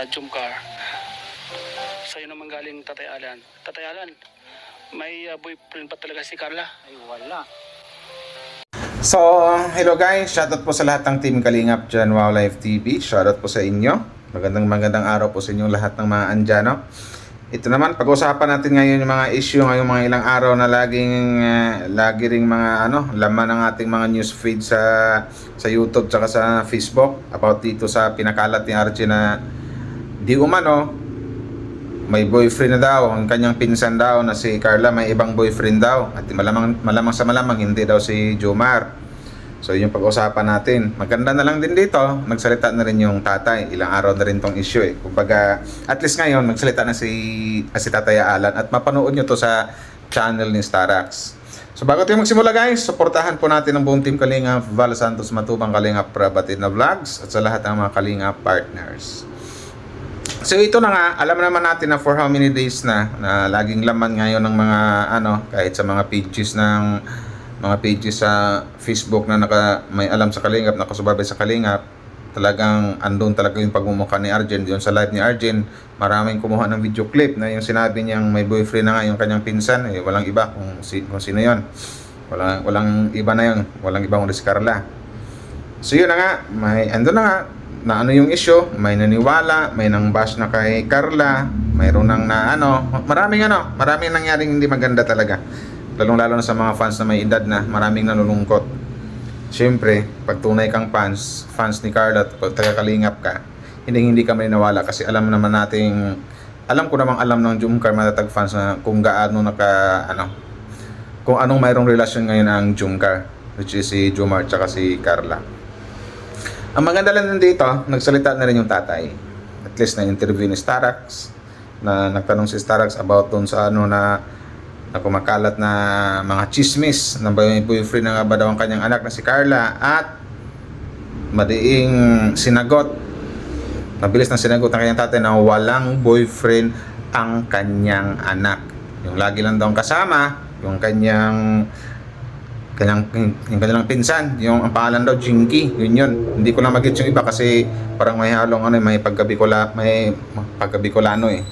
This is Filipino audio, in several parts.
Jumcar. Sa'yo naman galing Tatay Alan. Tatay Alan, may boyfriend pa talaga si Carla? Ay wala. So, hello guys, shoutout po sa lahat ng team Kalingap dyan, Wow Life TV. Shoutout po sa inyo. Magandang araw po sa inyong lahat ng mga andyan. Ito naman, pag-usapan natin ngayon yung mga issue ngayong mga ilang araw na lagi ring mga laman ng ating mga news feed sa YouTube tsaka sa Facebook about dito sa pinakalat ni RJ na di umano may boyfriend na daw, ang kanyang pinsan daw na si Carla may ibang boyfriend daw at malamang sa malamang hindi daw si Jomar. So yun yung pag-usapan natin. Maganda na lang din dito, nagsalita na rin yung tatay. Ilang araw na rin tong issue eh. Kumbaga, at least ngayon nagsalita na si Tatay Alan at mapanood nyo to sa channel ni Starax. So bago tayo magsimula guys, suportahan po natin ang buong team Kalingap, Val Santos Matubang, Kalingap Prabatid na Vlogs at sa lahat ng mga Kalingap partners. So ito na nga, alam naman natin na for how many days na laging laman ngayon ng mga kahit sa mga pages sa Facebook na may alam sa Kalingap, nakasubaybay sa Kalingap, talagang andun talaga yung pagmumukha ni Arjen. Diyon sa live ni Arjen, maraming kumuha ng video clip na yung sinabi niyang may boyfriend na nga yung kanyang pinsan, walang iba kung sino yon. Walang iba na yun, walang ibang si Carla. So yun na nga, andun na nga na yung issue, may naniwala, may nang bash na kay Carla, mayroon nang maraming nangyaring hindi maganda talaga. Lalong-lalo na sa mga fans na may edad na, maraming nalulungkot. Siyempre, pag tunay kang fans ni Carla, pag taga-Kalingap ka, hindi ka maniniwala kasi alam ko namang alam ng Jumcar Matatag fans na kung gaano kung anong mayroong relasyon ngayon ang Jumcar, which is si Jomar tsaka si Carla. Ang maganda lang din dito, nagsalita na rin yung tatay. At least na interview ni Starax, na nagtanong si Starax about dun sa na kumakalat na mga chismis na may boyfriend na nga ba daw ang kanyang anak na si Carla, at madiing sinagot, mabilis na sinagot ng kanyang tatay na walang boyfriend ang kanyang anak. Yung lagi lang daw kasama, yung kanyang pinsan, yung ang pangalan daw Jinky, yun. Hindi ko lang mag-get yung iba kasi parang may halong may pagka-Bicolano eh.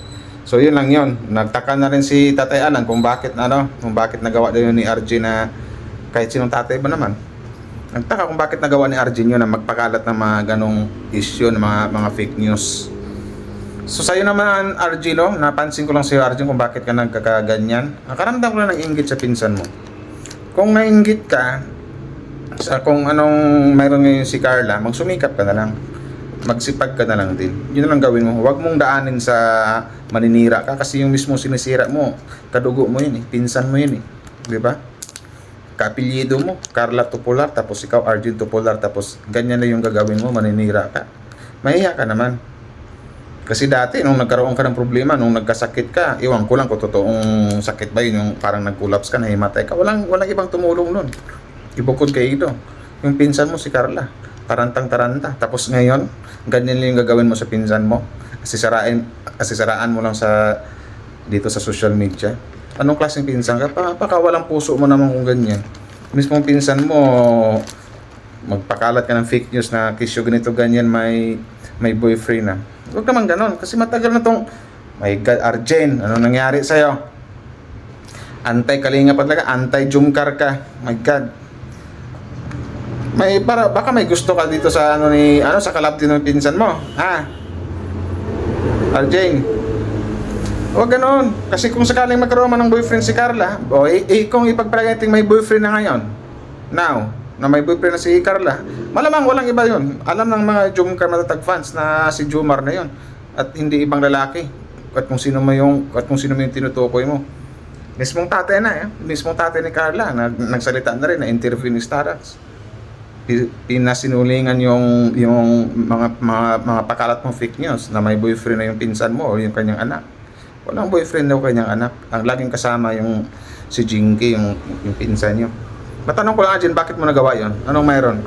So yun lang yun. Nagtaka na rin si Tatay Alan kung bakit nagawa daw yun ni RJ na kahit sinong tatay ba naman. Nagtaka kung bakit nagawa ni RJ yun na magpakalat ng mga ganong issue, ng mga fake news. So sa'yo naman RJ, napansin ko lang sa'yo RJ kung bakit ka nagkakaganyan. Nakaramdam ko lang ng inggit sa pinsan mo. Kung nainggit ka sa kung anong mayroon ngayon si Carla, magsumikap ka na lang. Magsipag ka na lang din. Yun na lang gawin mo. Huwag mong daanin sa maninira ka kasi yung mismo sinisira mo, kadugo mo yun eh. Pinsan mo yun eh. Di ba? Kapilyedo mo, Carla Tupular, tapos ikaw Arjen Tupular, tapos ganyan na yung gagawin mo, maninira ka. Mahiya ka naman. Kasi dati, nung nagkaroon ka ng problema, nung nagkasakit ka, iwan ko lang kung totoong sakit ba yun, yung parang nag-collapse ka, nahimatay ka, walang ibang tumulong nun. Ibukod kayo ito. Yung pinsan mo si Carla, tarantang-taranta. Tapos ngayon, ganyan lang yung gagawin mo sa pinsan mo. Asisaraan mo lang dito sa social media. Anong klaseng pinsan ka? Baka walang puso mo naman kung ganyan. Mismong pinsan mo, magpakalat ka ng fake news na kisyo ganito ganyan, may boyfriend na. Huwag naman ganon kasi matagal na tong my God Arjen, ano nangyari sa'yo? Anti-Kalingap talaga, anti-Jumcar ka, my God. Baka may gusto ka dito sa sa kalab din ng pinsan mo, ha? Arjen, huwag ganon kasi kung sakaling magkaroon man ng boyfriend si Carla, kung ipagpalagating may boyfriend na ngayon now, na may boyfriend na si Carla, malamang walang iba yun. Alam ng mga Jumcar Matatag fans na si Jomar na yun at hindi ibang lalaki at kung sino mo yung tinutukoy mo. Mismong tatay ni Carla nagsalita na rin na interview ni Starax. Pinasinulingan yung mga pakalat mong fake news na may boyfriend na yung pinsan mo o yung kanyang anak. Walang boyfriend daw kanyang anak. Ang laging kasama yung si Jinky, yung pinsan niyo. Matanong ko lang Arjen, bakit mo nagawa yon? Anong mayroon?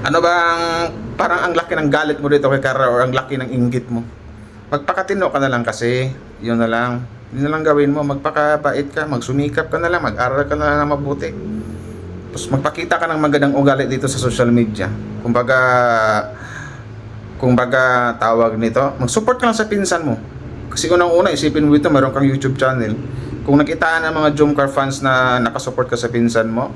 Ano bang parang ang laki ng galit mo dito kay Carla or ang laki ng inggit mo? Magpakatino ka na lang kasi, yun na lang gawin mo, magpakabait ka, magsumikap ka na lang, mag-aral ka na lang mabuti. Tapos magpakita ka ng magandang ugali dito sa social media. Kumbaga, kung baga tawag nito, mag-support ka lang sa pinsan mo. Kasi unang-una, isipin mo ito, meron kang YouTube channel. Kung nakitaan ng mga Jomcar fans na nakasupport ka sa pinsan mo,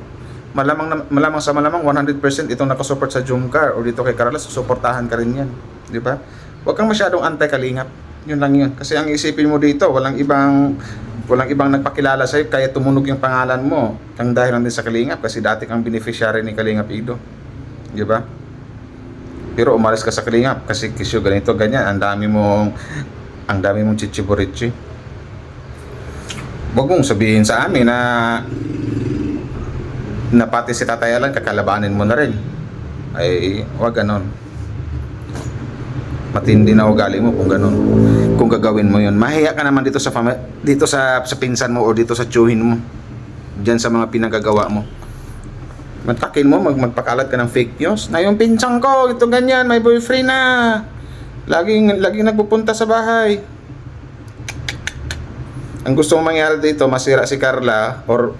malamang sa malamang 100% itong nakasupport sa Jomcar o dito kay Carla, susuportahan ka rin yan. Di ba? Huwag kang masyadong anti-kalingap. Yun lang yun. Kasi ang isipin mo dito, walang ibang nagpakilala sa'yo, kaya tumunog yung pangalan mo. Ang dahil lang din sa Kalingap, kasi dati kang beneficiary ni Kalingap Ido. Di ba? Pero umalis ka sa Kalingap, kasi kisyo ganito, ganyan. Ang dami mong chichiburichi. Huwag mong sabihin sa amin na pati si Tatay Alan, kakalabanin mo na rin. Ay, huwag ganon. Matindi na ugali mo kung ganun. Kung gagawin mo yun, mahiya ka naman dito sa pinsan mo o dito sa tiyuhin mo. Diyan sa mga pinagagawa mo. Matakin mo, magpakalat ka ng fake news. Na yung pinsan ko, ito ganyan, may boyfriend na. Laging nagpupunta sa bahay. Ang gusto mong mangyari dito, masira si Carla or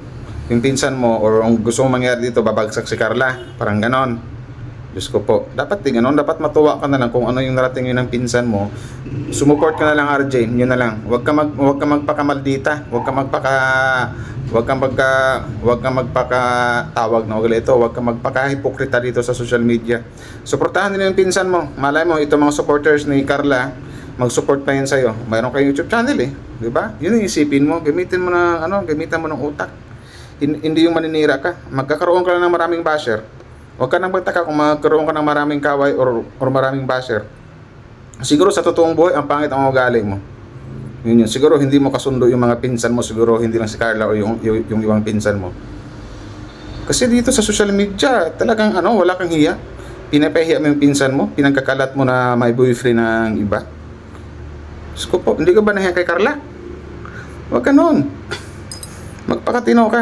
yung pinsan mo, or ang gusto mong mangyari dito, babagsak si Carla. Parang ganon. Diyos ko po, dapat ganon, dapat matuwa ka na lang kung ano yung narating yun ng pinsan mo. Sumuport ka na lang, RJ, yun na lang. Huwag ka magpakamaldita, huwag kang magpakatawag na ugali ito, huwag kang magpakahipokrita dito sa social media. Suportahan din yung pinsan mo. Malay mo, ito mga supporters ni Carla, mag-support pa yun sa'yo. Mayroon kayong YouTube channel di ba? Yun yung isipin mo, gamitan mo ng utak. Hindi yung maninira ka. Magkakaroon ka lang ng maraming basher. Huwag ka nang magtaka kung magkaroon ka ng maraming kaway or maraming basher. Siguro sa totoong buhay, ang pangit ang ugali mo. Yun. Siguro hindi mo kasundo yung mga pinsan mo. Siguro hindi lang si Carla o yung ibang pinsan mo. Kasi dito sa social media, talagang wala kang hiya. Pinapahiya mo yung pinsan mo. Pinagkakalat mo na may boyfriend ng iba. Sko po, hindi ka ba nahiya kay Carla? Huwag ka nun. Magpakatino ka.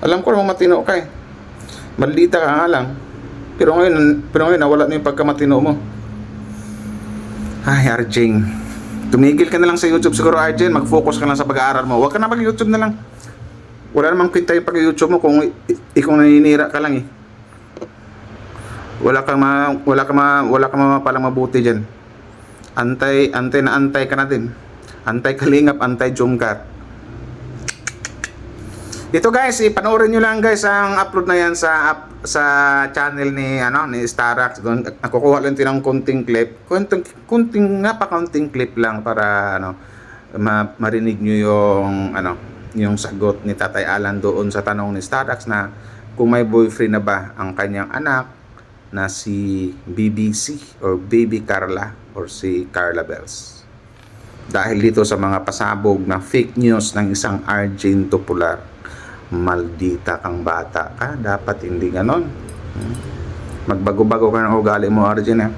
Alam ko naman matino ka Maldita ka nga lang. Pero ngayon nawala na yung pagkamatino mo. Ay, Arjing. Tumigil ka na lang sa YouTube siguro, Arjing. Mag-focus ka lang sa pag-aaral mo. Huwag ka na mag-YouTube na lang. Wala namang kwenta yung pag-YouTube mo kung ikaw naninira ka lang Wala ka palang mabuti dyan. Antay ka na din. Antay Kalingap, antay Jomcar. Ito guys, panoorin nyo lang guys ang upload na yan sa channel ni Starax. Doon nakukuha lang ng konting clip. Napakaunting clip lang para marinig nyo yung sagot ni Tatay Alan doon sa tanong ni Starax na kung may boyfriend na ba ang kanyang anak na si BBC or Baby Carla or si Carla Bells. Dahil dito sa mga pasabog na fake news ng isang Arjing Popular. Maldita kang bata ka, dapat hindi ganon. Magbago-bago ka ng ugali mo, Arjun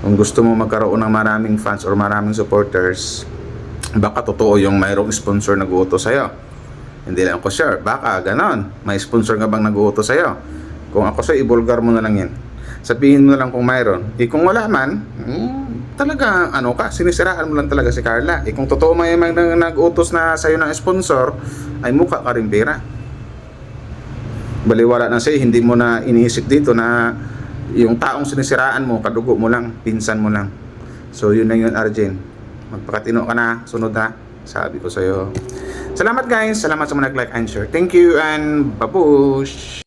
Kung gusto mo magkaroon ng maraming fans or maraming supporters, baka totoo yung mayroong sponsor nag-uutos sa'yo. Hindi lang ako sure, baka ganon. May sponsor nga bang nag-uutos sa'yo? Kung ako sa'yo, ibulgar mo na lang yan. Sabihin mo na lang kung mayroon. Kung wala man, talaga sinisiraan mo lang talaga si Carla. Kung totoo may nag-utos na sa'yo ng sponsor, ay mukha ka rin pera. Baliwala na sa'yo, hindi mo na iniisip dito na yung taong sinisiraan mo, kadugo mo lang, pinsan mo lang. So yun na yun, Arjun. Magpakatino ka na, sunod na, sabi ko sa'yo. Salamat guys, salamat sa mga nag-like and share. Thank you and babush!